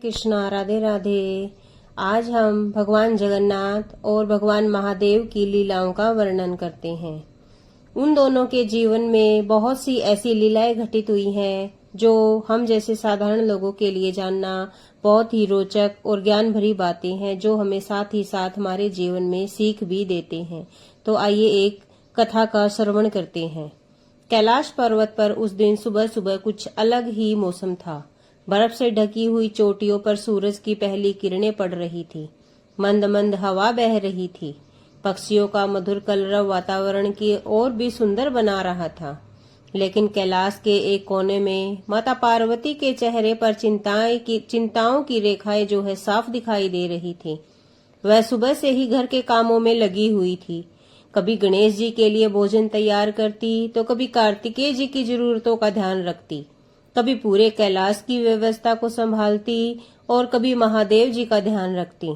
कृष्णा, राधे राधे। आज हम भगवान जगन्नाथ और भगवान महादेव की लीलाओं का वर्णन करते हैं। उन दोनों के जीवन में बहुत सी ऐसी लीलाएं घटित हुई हैं जो हम जैसे साधारण लोगों के लिए जानना बहुत ही रोचक और ज्ञान भरी बातें हैं, जो हमें साथ ही साथ हमारे जीवन में सीख भी देते हैं। तो आइए एक कथा का श्रवण करते हैं। कैलाश पर्वत पर उस दिन सुबह सुबह कुछ अलग ही मौसम था। बर्फ से ढकी हुई चोटियों पर सूरज की पहली किरणें पड़ रही थी। मंद मंद हवा बह रही थी। पक्षियों का मधुर कलरव वातावरण की और भी सुंदर बना रहा था। लेकिन कैलाश के एक कोने में माता पार्वती के चेहरे पर चिंताओं की रेखाएं जो है साफ दिखाई दे रही थी। वह सुबह से ही घर के कामों में लगी हुई थी। कभी गणेश जी के लिए भोजन तैयार करती, तो कभी कार्तिकेय जी की जरूरतों का ध्यान रखती, कभी पूरे कैलाश की व्यवस्था को संभालती और कभी महादेव जी का ध्यान रखती।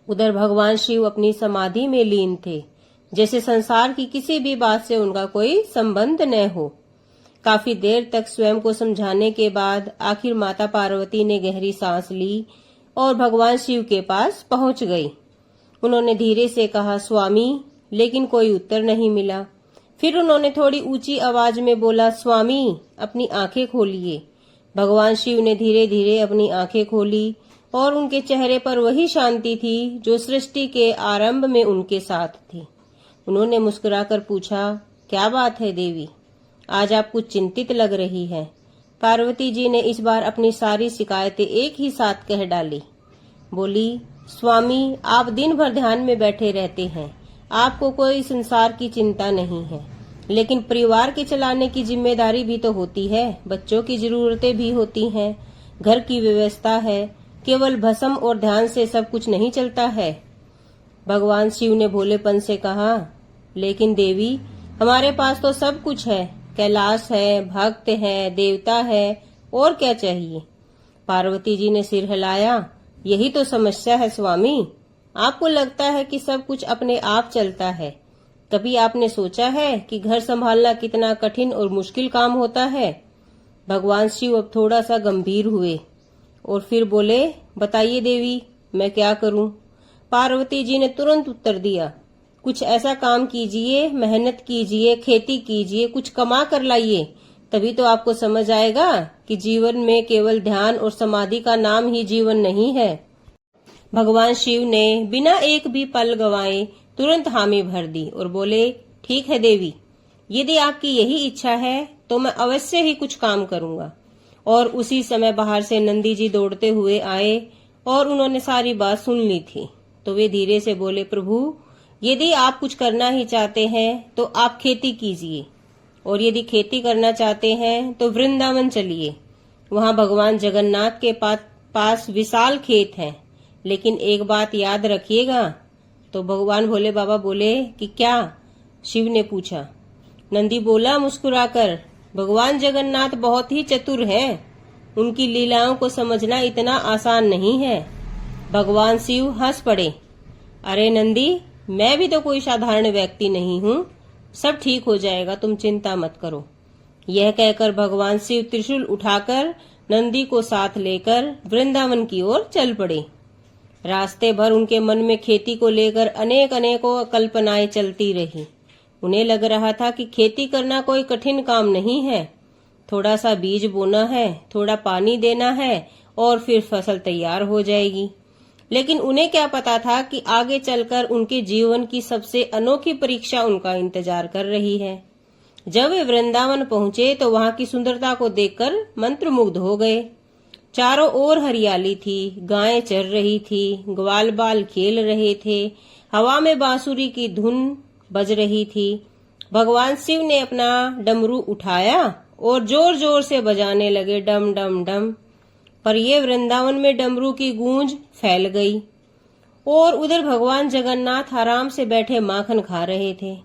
उधर भगवान शिव अपनी समाधि में लीन थे, जैसे संसार की किसी भी बात से उनका कोई संबंध न हो। काफी देर तक स्वयं को समझाने के बाद आखिर माता पार्वती ने गहरी सांस ली और भगवान शिव के पास पहुंच गई। उन्होंने धीरे से कहा, स्वामी, लेकिन कोई उत्तर नहीं मिला। फिर उन्होंने थोड़ी ऊंची आवाज में बोला, स्वामी, अपनी आंखें खोलिए। भगवान शिव ने धीरे धीरे अपनी आंखें खोली और उनके चेहरे पर वही शांति थी जो सृष्टि के आरंभ में उनके साथ थी। उन्होंने मुस्कुराकर पूछा, क्या बात है देवी, आज आप कुछ चिंतित लग रही है। पार्वती जी ने इस बार अपनी सारी शिकायतें एक ही साथ कह डाली। बोली, स्वामी, आप दिन भर ध्यान में बैठे रहते हैं, आपको कोई संसार की चिंता नहीं है, लेकिन परिवार के चलाने की जिम्मेदारी भी तो होती है, बच्चों की जरूरतें भी होती हैं, घर की व्यवस्था है। केवल भस्म और ध्यान से सब कुछ नहीं चलता है। भगवान शिव ने भोलेपन से कहा, लेकिन देवी, हमारे पास तो सब कुछ है, कैलाश है, भक्त है, देवता है, और क्या चाहिए। पार्वती जी ने सिर हिलाया, यही तो समस्या है स्वामी। आपको लगता है कि सब कुछ अपने आप चलता है। कभी आपने सोचा है कि घर संभालना कितना कठिन और मुश्किल काम होता है। भगवान शिव अब थोड़ा सा गंभीर हुए और फिर बोले, बताइए देवी, मैं क्या करूं। पार्वती जी ने तुरंत उत्तर दिया, कुछ ऐसा काम कीजिए, मेहनत कीजिए, खेती कीजिए, कुछ कमा कर लाइए, तभी तो आपको समझ आएगा कि जीवन में केवल ध्यान और समाधि का नाम ही जीवन नहीं है। भगवान शिव ने बिना एक भी पल गवाए तुरंत हामी भर दी और बोले, ठीक है देवी, यदि आपकी यही इच्छा है तो मैं अवश्य ही कुछ काम करूंगा। और उसी समय बाहर से नंदी जी दौड़ते हुए आए और उन्होंने सारी बात सुन ली थी। तो वे धीरे से बोले, प्रभु, यदि आप कुछ करना ही चाहते हैं तो आप खेती कीजिए, और यदि खेती करना चाहते हैं तो वृंदावन चलिए। वहां भगवान जगन्नाथ के पास विशाल खेत है, लेकिन एक बात याद रखिएगा। तो भगवान भोले बाबा बोले कि क्या? शिव ने पूछा। नंदी बोला मुस्कुराकर, भगवान जगन्नाथ बहुत ही चतुर हैं, उनकी लीलाओं को समझना इतना आसान नहीं है। भगवान शिव हंस पड़े, अरे नंदी, मैं भी तो कोई साधारण व्यक्ति नहीं हूँ, सब ठीक हो जाएगा, तुम चिंता मत करो। यह कहकर भगवान शिव त्रिशूल उठाकर नंदी को साथ लेकर वृंदावन की ओर चल पड़े। रास्ते भर उनके मन में खेती को लेकर अनेकों कल्पनाएं चलती रही। उन्हें लग रहा था कि खेती करना कोई कठिन काम नहीं है, थोड़ा सा बीज बोना है, थोड़ा पानी देना है और फिर फसल तैयार हो जाएगी। लेकिन उन्हें क्या पता था कि आगे चलकर उनके जीवन की सबसे अनोखी परीक्षा उनका इंतजार कर रही है। जब वे वृंदावन पहुंचे तो वहां की सुंदरता को देखकर मंत्रमुग्ध हो गए। चारों ओर हरियाली थी, गायें चर रही थी, ग्वाल बाल खेल रहे थे, हवा में बांसुरी की धुन बज रही थी। भगवान शिव ने अपना डमरू उठाया और जोर जोर से बजाने लगे, डम डम डम। पर ये वृंदावन में डमरू की गूंज फैल गई। और उधर भगवान जगन्नाथ आराम से बैठे माखन खा रहे थे।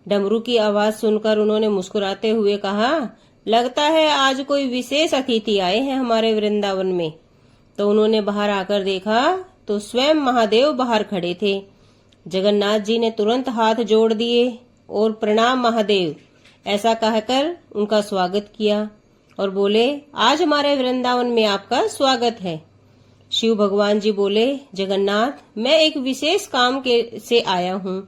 डमरू की आवाज सुनकर उन्होंने मुस्कुराते हुए कहा, लगता है आज कोई विशेष अतिथि आए हैं हमारे वृंदावन में। तो उन्होंने बाहर आकर देखा तो स्वयं महादेव बाहर खड़े थे। जगन्नाथ जी ने तुरंत हाथ जोड़ दिए और प्रणाम महादेव ऐसा कहकर उनका स्वागत किया और बोले, आज हमारे वृंदावन में आपका स्वागत है। शिव भगवान जी बोले, जगन्नाथ, मैं एक विशेष काम से आया हूँ।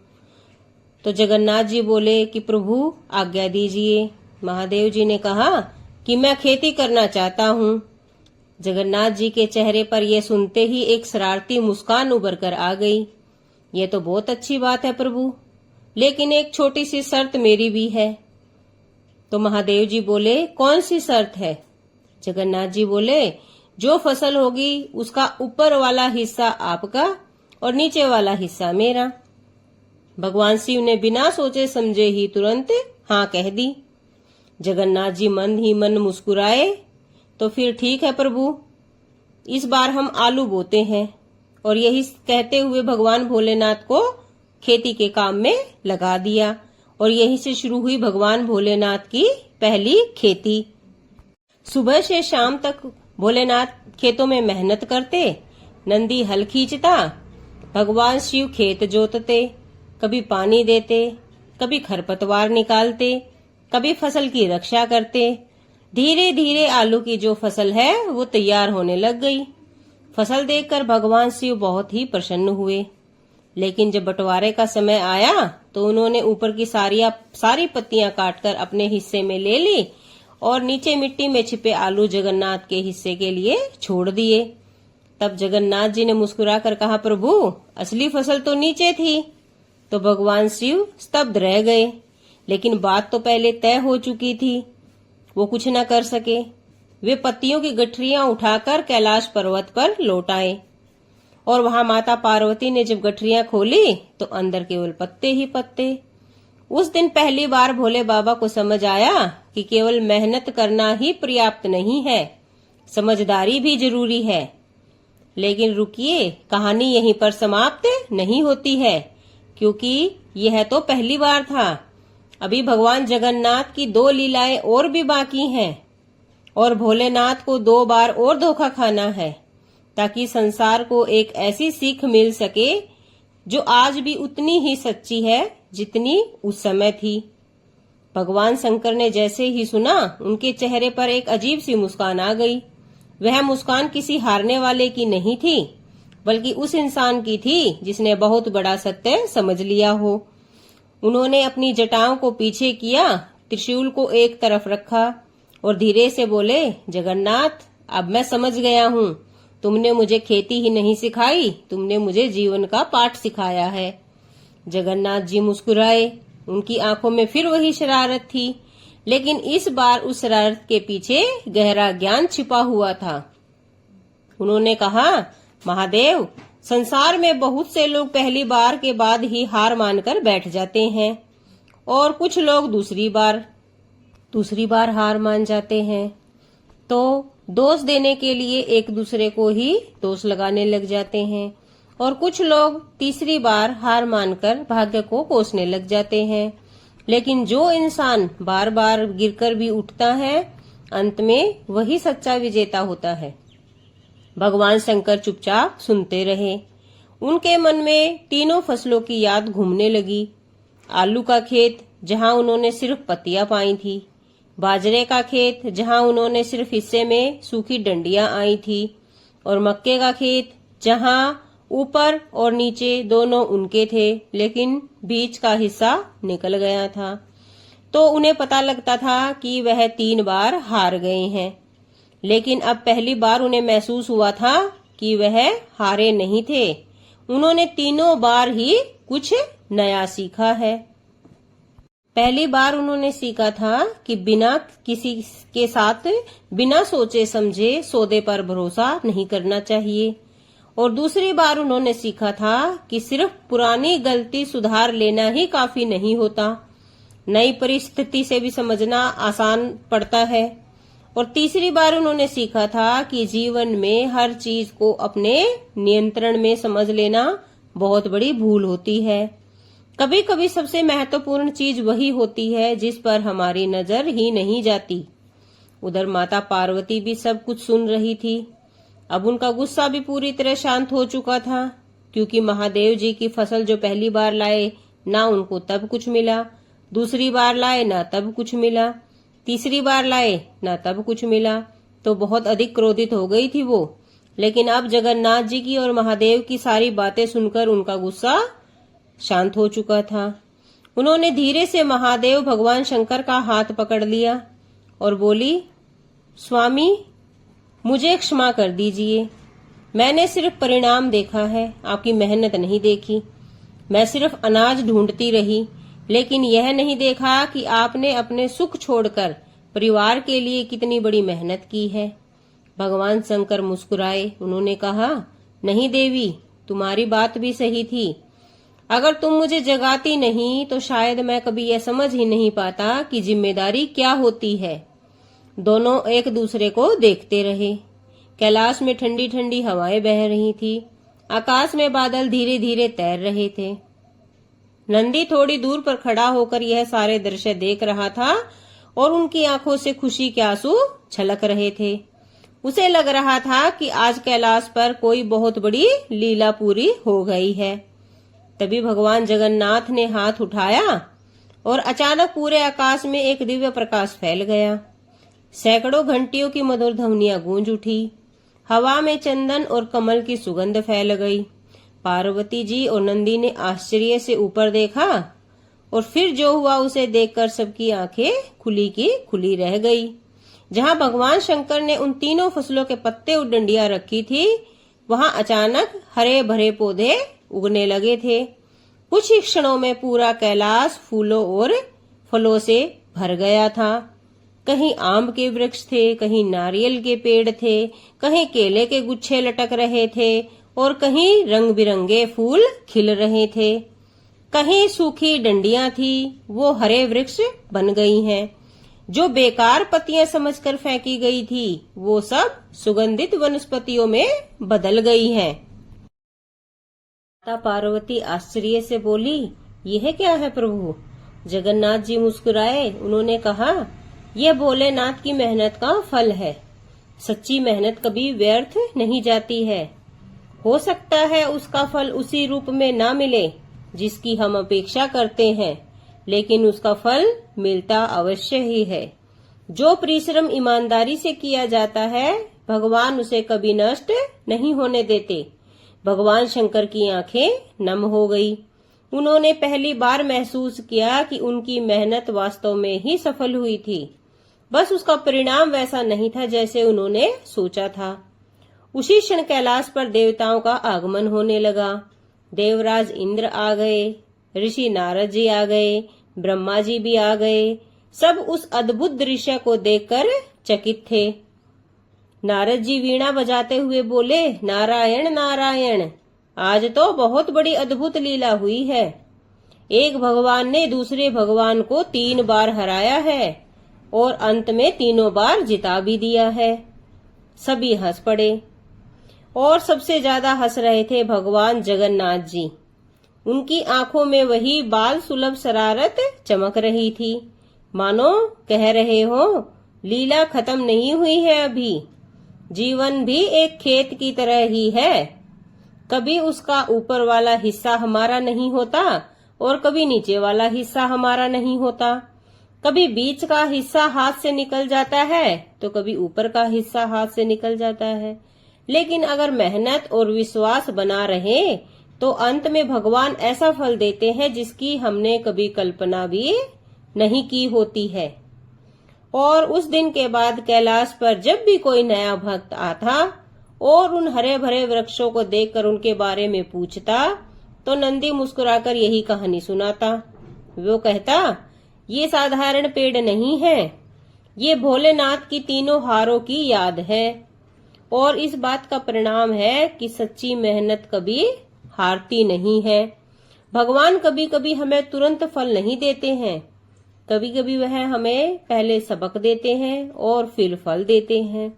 तो जगन्नाथ जी बोले कि प्रभु आज्ञा दीजिए। महादेव जी ने कहा कि मैं खेती करना चाहता हूँ। जगन्नाथ जी के चेहरे पर यह सुनते ही एक शरारती मुस्कान उभर कर आ गई। ये तो बहुत अच्छी बात है प्रभु, लेकिन एक छोटी सी शर्त मेरी भी है। तो महादेव जी बोले, कौन सी शर्त है? जगन्नाथ जी बोले, जो फसल होगी उसका ऊपर वाला हिस्सा आपका और नीचे वाला हिस्सा मेरा। भगवान शिव ने बिना सोचे समझे ही तुरंत हाँ कह दी। जगन्नाथ जी मन ही मन मुस्कुराए। तो फिर ठीक है प्रभु, इस बार हम आलू बोते हैं। और यही कहते हुए भगवान भोलेनाथ को खेती के काम में लगा दिया और यहीं से शुरू हुई भगवान भोलेनाथ की पहली खेती। सुबह से शाम तक भोलेनाथ खेतों में मेहनत करते, नंदी हल खींचता, भगवान शिव खेत जोतते, कभी पानी देते, कभी खरपतवार निकालते, कभी फसल की रक्षा करते। धीरे धीरे आलू की जो फसल है वो तैयार होने लग गई। फसल देखकर भगवान शिव बहुत ही प्रसन्न हुए। लेकिन जब बंटवारे का समय आया तो उन्होंने ऊपर की सारी पत्तियां काटकर अपने हिस्से में ले ली और नीचे मिट्टी में छिपे आलू जगन्नाथ के हिस्से के लिए छोड़ दिए। तब जगन्नाथ जी ने मुस्कुराकर कहा, प्रभु असली फसल तो नीचे थी। तो भगवान शिव स्तब्ध रह गए, लेकिन बात तो पहले तय हो चुकी थी। वो कुछ न कर सके। वे पत्तियों की गठरियां उठाकर कैलाश पर्वत पर लौट आए और वहां माता पार्वती ने जब गठरियां खोली तो अंदर केवल पत्ते ही पत्ते। उस दिन पहली बार भोले बाबा को समझ आया कि केवल मेहनत करना ही पर्याप्त नहीं है, समझदारी भी जरूरी है। लेकिन रुकिए, कहानी यहीं पर समाप्त नहीं होती है, क्योंकि यह तो पहली बार था। अभी भगवान जगन्नाथ की 2 लीलाएं और भी बाकी हैं और भोलेनाथ को 2 बार और धोखा खाना है, ताकि संसार को एक ऐसी सीख मिल सके जो आज भी उतनी ही सच्ची है जितनी उस समय थी। भगवान शंकर ने जैसे ही सुना, उनके चेहरे पर एक अजीब सी मुस्कान आ गई। वह मुस्कान किसी हारने वाले की नहीं थी, बल्कि उस इंसान की थी जिसने बहुत बड़ा सत्य समझ लिया हो। उन्होंने अपनी जटाओं को पीछे किया, त्रिशूल को एक तरफ रखा और धीरे से बोले, जगन्नाथ, अब मैं समझ गया हूँ। तुमने मुझे खेती ही नहीं सिखाई, तुमने मुझे जीवन का पाठ सिखाया है। जगन्नाथ जी मुस्कुराए। उनकी आंखों में फिर वही शरारत थी, लेकिन इस बार उस शरारत के पीछे गहरा ज्ञान छिपा हुआ था। उन्होंने कहा, महादेव, संसार में बहुत से लोग पहली बार के बाद ही हार मानकर बैठ जाते हैं और कुछ लोग दूसरी बार हार मान जाते हैं। तो दोष देने के लिए एक दूसरे को ही दोष लगाने लग जाते हैं और कुछ लोग तीसरी बार हार मानकर भाग्य को कोसने लग जाते हैं। लेकिन जो इंसान बार बार गिरकर भी उठता है, अंत में वही सच्चा विजेता होता है। भगवान शंकर चुपचाप सुनते रहे। उनके मन में तीनों फसलों की याद घूमने लगी। आलू का खेत, जहां उन्होंने सिर्फ पत्तियां पाई थी, बाजरे का खेत, जहां उन्होंने सिर्फ हिस्से में सूखी डंडियां आई थी, और मक्के का खेत, जहां ऊपर और नीचे दोनों उनके थे, लेकिन बीच का हिस्सा निकल गया था। तो उन्हें पता लगता था कि वह 3 बार हार गए हैं, लेकिन अब पहली बार उन्हें महसूस हुआ था कि वह हारे नहीं थे। उन्होंने तीनों बार ही कुछ नया सीखा है। पहली बार उन्होंने सीखा था कि बिना किसी के साथ बिना सोचे समझे सौदे पर भरोसा नहीं करना चाहिए, और दूसरी बार उन्होंने सीखा था कि सिर्फ पुरानी गलती सुधार लेना ही काफी नहीं होता, नई परिस्थिति से भी समझना आसान पड़ता है। और तीसरी बार उन्होंने सीखा था कि जीवन में हर चीज को अपने नियंत्रण में समझ लेना बहुत बड़ी भूल होती है। कभी कभी सबसे महत्वपूर्ण चीज वही होती है जिस पर हमारी नजर ही नहीं जाती। उधर माता पार्वती भी सब कुछ सुन रही थी। अब उनका गुस्सा भी पूरी तरह शांत हो चुका था, क्योंकि महादेव जी की फसल जो पहली बार लाए, ना उनको तब कुछ मिला, दूसरी बार लाए ना तब कुछ मिला, तीसरी बार लाए ना तब कुछ मिला। तो बहुत अधिक क्रोधित हो गई थी वो, लेकिन अब जगन्नाथ जी की और महादेव की सारी बातें सुनकर उनका गुस्सा शांत हो चुका था। उन्होंने धीरे से महादेव भगवान शंकर का हाथ पकड़ लिया और बोली, स्वामी, मुझे क्षमा कर दीजिए। मैंने सिर्फ परिणाम देखा है, आपकी मेहनत नहीं देखी। मैं सिर्फ अनाज ढूंढती रही, लेकिन यह नहीं देखा कि आपने अपने सुख छोड़कर परिवार के लिए कितनी बड़ी मेहनत की है। भगवान शंकर मुस्कुराए। उन्होंने कहा, नहीं देवी, तुम्हारी बात भी सही थी। अगर तुम मुझे जगाती नहीं तो शायद मैं कभी यह समझ ही नहीं पाता कि जिम्मेदारी क्या होती है। दोनों एक दूसरे को देखते रहे। कैलाश में ठंडी ठंडी हवाएं बह रही थी। आकाश में बादल धीरे धीरे तैर रहे थे। नंदी थोड़ी दूर पर खड़ा होकर यह सारे दृश्य देख रहा था और उनकी आंखों से खुशी के आंसू छलक रहे थे। उसे लग रहा था कि आज कैलाश पर कोई बहुत बड़ी लीला पूरी हो गई है। तभी भगवान जगन्नाथ ने हाथ उठाया और अचानक पूरे आकाश में एक दिव्य प्रकाश फैल गया। सैकड़ों घंटियों की मधुर ध्वनियां गूंज उठी। हवा में चंदन और कमल की सुगंध फैल गई। पार्वती जी और नंदी ने आश्चर्य से ऊपर देखा और फिर जो हुआ उसे देखकर सबकी आंखें खुली की खुली रह गई। जहां भगवान शंकर ने उन तीनों फसलों के पत्ते और डंडियां रखी थी, वहां अचानक हरे भरे पौधे उगने लगे थे। कुछ ही क्षणों में पूरा कैलाश फूलों और फलों से भर गया था। कहीं आम के वृक्ष थे, कहीं नारियल के पेड़ थे, कहीं केले के गुच्छे लटक रहे थे और कहीं रंग बिरंगे फूल खिल रहे थे। कहीं सूखी डंडियां थी, वो हरे वृक्ष बन गई हैं। जो बेकार पत्तियां समझकर फेंकी गई थी, वो सब सुगंधित वनस्पतियों में बदल गई हैं। माता पार्वती आश्चर्य से बोली, यह क्या है प्रभु? जगन्नाथ जी मुस्कुराए। उन्होंने कहा, यह भोलेनाथ की मेहनत का फल है। सच्ची मेहनत कभी व्यर्थ नहीं जाती है। हो सकता है उसका फल उसी रूप में ना मिले जिसकी हम अपेक्षा करते हैं, लेकिन उसका फल मिलता अवश्य ही है। जो परिश्रम ईमानदारी से किया जाता है, भगवान उसे कभी नष्ट नहीं होने देते। भगवान शंकर की आंखें नम हो गई। उन्होंने पहली बार महसूस किया कि उनकी मेहनत वास्तव में ही सफल हुई थी। बस उसका परिणाम वैसा नहीं था जैसे उन्होंने सोचा था। उसी क्षण कैलाश पर देवताओं का आगमन होने लगा। देवराज इंद्र आ गए, ऋषि नारद जी आ गए, ब्रह्मा जी भी आ गए। सब उस अद्भुत दृश्य को देखकर चकित थे। नारद जी वीणा बजाते हुए बोले, नारायण नारायण, आज तो बहुत बड़ी अद्भुत लीला हुई है। एक भगवान ने दूसरे भगवान को 3 बार हराया है और अंत में तीनों बार जिता भी दिया है। सभी हंस पड़े और सबसे ज्यादा हंस रहे थे भगवान जगन्नाथ जी। उनकी आंखों में वही बाल सुलभ शरारत चमक रही थी, मानो कह रहे हो, लीला खत्म नहीं हुई है अभी। जीवन भी एक खेत की तरह ही है। कभी उसका ऊपर वाला हिस्सा हमारा नहीं होता और कभी नीचे वाला हिस्सा हमारा नहीं होता। कभी बीच का हिस्सा हाथ से निकल जाता है तो कभी ऊपर का हिस्सा हाथ से निकल जाता है। लेकिन अगर मेहनत और विश्वास बना रहे तो अंत में भगवान ऐसा फल देते हैं जिसकी हमने कभी कल्पना भी नहीं की होती है। और उस दिन के बाद कैलाश पर जब भी कोई नया भक्त आता और उन हरे भरे वृक्षों को देखकर उनके बारे में पूछता तो नंदी मुस्कुराकर यही कहानी सुनाता। वो कहता, ये साधारण पेड़ नहीं है, ये भोलेनाथ की तीनों हारों की याद है। और इस बात का परिणाम है कि सच्ची मेहनत कभी हारती नहीं है। भगवान कभी कभी हमें तुरंत फल नहीं देते हैं, कभी कभी वह हमें पहले सबक देते हैं और फिर फल देते हैं।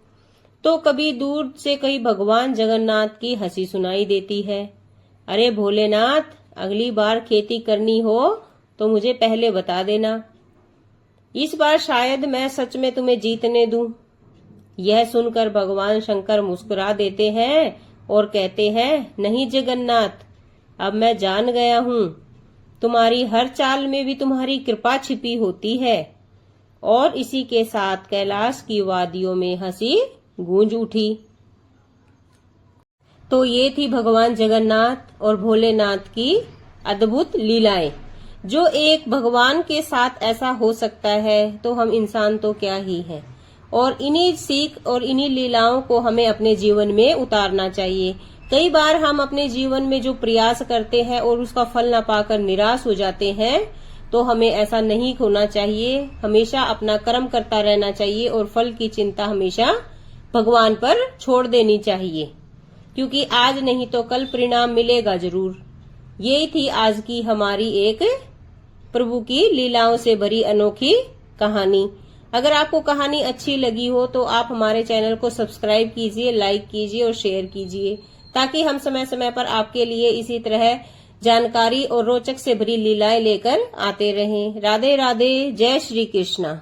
तो कभी दूर से कहीं भगवान जगन्नाथ की हंसी सुनाई देती है, अरे भोलेनाथ, अगली बार खेती करनी हो तो मुझे पहले बता देना, इस बार शायद मैं सच में तुम्हें जीतने दूं। यह सुनकर भगवान शंकर मुस्कुरा देते हैं और कहते हैं, नहीं जगन्नाथ, अब मैं जान गया हूं, तुम्हारी हर चाल में भी तुम्हारी कृपा छिपी होती है। और इसी के साथ कैलाश की वादियों में हंसी गूंज उठी। तो ये थी भगवान जगन्नाथ और भोलेनाथ की अद्भुत लीलाएं। जो एक भगवान के साथ ऐसा हो सकता है तो हम इंसान तो क्या ही हैं। और इन्हीं सीख और इन्हीं लीलाओं को हमें अपने जीवन में उतारना चाहिए। कई बार हम अपने जीवन में जो प्रयास करते हैं और उसका फल न पाकर निराश हो जाते हैं, तो हमें ऐसा नहीं होना चाहिए। हमेशा अपना कर्म करता रहना चाहिए और फल की चिंता हमेशा भगवान पर छोड़ देनी चाहिए, क्योंकि आज नहीं तो कल परिणाम मिलेगा जरूर। यही थी आज की हमारी एक प्रभु की लीलाओं से भरी अनोखी कहानी। अगर आपको कहानी अच्छी लगी हो तो आप हमारे चैनल को सब्सक्राइब कीजिए, लाइक कीजिए और शेयर कीजिए, ताकि हम समय समय पर आपके लिए इसी तरह जानकारी और रोचक से भरी लीलाएं लेकर आते रहें। राधे राधे, जय श्री कृष्णा।